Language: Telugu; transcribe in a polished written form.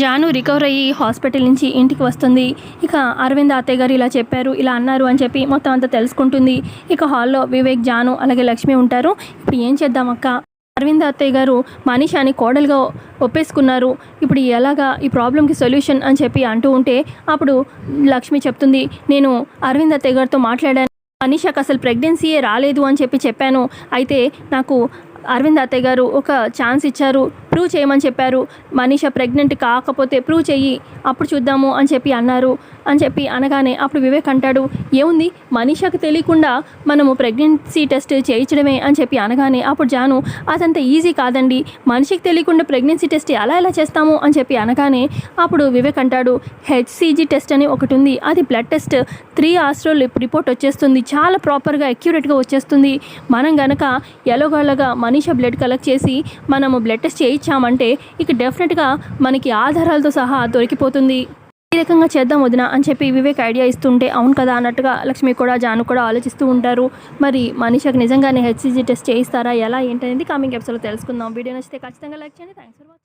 జాను రికవర్ అయ్యి హాస్పిటల్ నుంచి ఇంటికి వస్తుంది. ఇక అరవింద్ అత్తయ్య గారు ఇలా చెప్పారు, ఇలా అన్నారు అని చెప్పి మొత్తం అంతా తెలుసుకుంటుంది. ఇక హాల్లో వివేక్, జాను అలాగే లక్ష్మి ఉంటారు. ఇప్పుడు ఏం చేద్దాం అక్క, అరవింద్ అత్తయ్య గారు మనీషాని కోడలుగా ఒప్పేసుకున్నారు, ఇప్పుడు ఎలాగా ఈ ప్రాబ్లంకి సొల్యూషన్ అని చెప్పి అంటూ ఉంటే అప్పుడు లక్ష్మి చెప్తుంది, నేను అరవింద్ అత్తయ్య గారితో మాట్లాడాను, మనీషాకి అసలు ప్రెగ్నెన్సీయే రాలేదు అని చెప్పాను. అయితే నాకు అరవింద్ అత్తయ్య గారు ఒక ఛాన్స్ ఇచ్చారు, ప్రూవ్ చేయమని చెప్పారు, మనీషా ప్రెగ్నెంట్ కాకపోతే ప్రూవ్ చెయ్యి, అప్పుడు చూద్దాము అని చెప్పి అన్నారు అని చెప్పి అనగానే అప్పుడు వివేక్ అంటాడు, ఏముంది మనీషాకి తెలియకుండా మనము ప్రెగ్నెన్సీ టెస్ట్ చేయించడమే అని చెప్పి అనగానే అప్పుడు జాను, అదంత ఈజీ కాదండి, మనిషికి తెలియకుండా ప్రెగ్నెన్సీ టెస్ట్ ఎలా చేస్తాము అని చెప్పి అనగానే అప్పుడు వివేక్ అంటాడు, హెచ్సిజీ టెస్ట్ అని ఒకటి ఉంది, అది బ్లడ్ టెస్ట్ 3 hours రిపోర్ట్ వచ్చేస్తుంది, చాలా ప్రాపర్గా అక్యురేట్గా వచ్చేస్తుంది. మనం గనక ఎలాగోలాగా మనీషా బ్లడ్ కలెక్ట్ చేసి మనము బ్లడ్ టెస్ట్ చేయించామంటే ఇక డెఫినెట్గా మనకి ఆధారాలతో సహా దొరికిపోతుంది. ఈ రకంగా చేద్దాం వదిన అని చెప్పి వివేక్ ఐడియా ఇస్తుంటే అవును కదా అన్నట్టుగా లక్ష్మి కూడా జాను కూడా ఆలోచిస్తూ ఉంటారు. మరి మనీషాకి నిజంగానే హెచ్సిజీ టెస్ట్ చేయిస్తారా, ఎలా ఏంటనేది కమింగ్ ఎపిసోడ్లో తెలుసుకుందాం. వీడియో నచ్చితే ఖచ్చితంగా లైక్ చేయండి. Thanks for watching.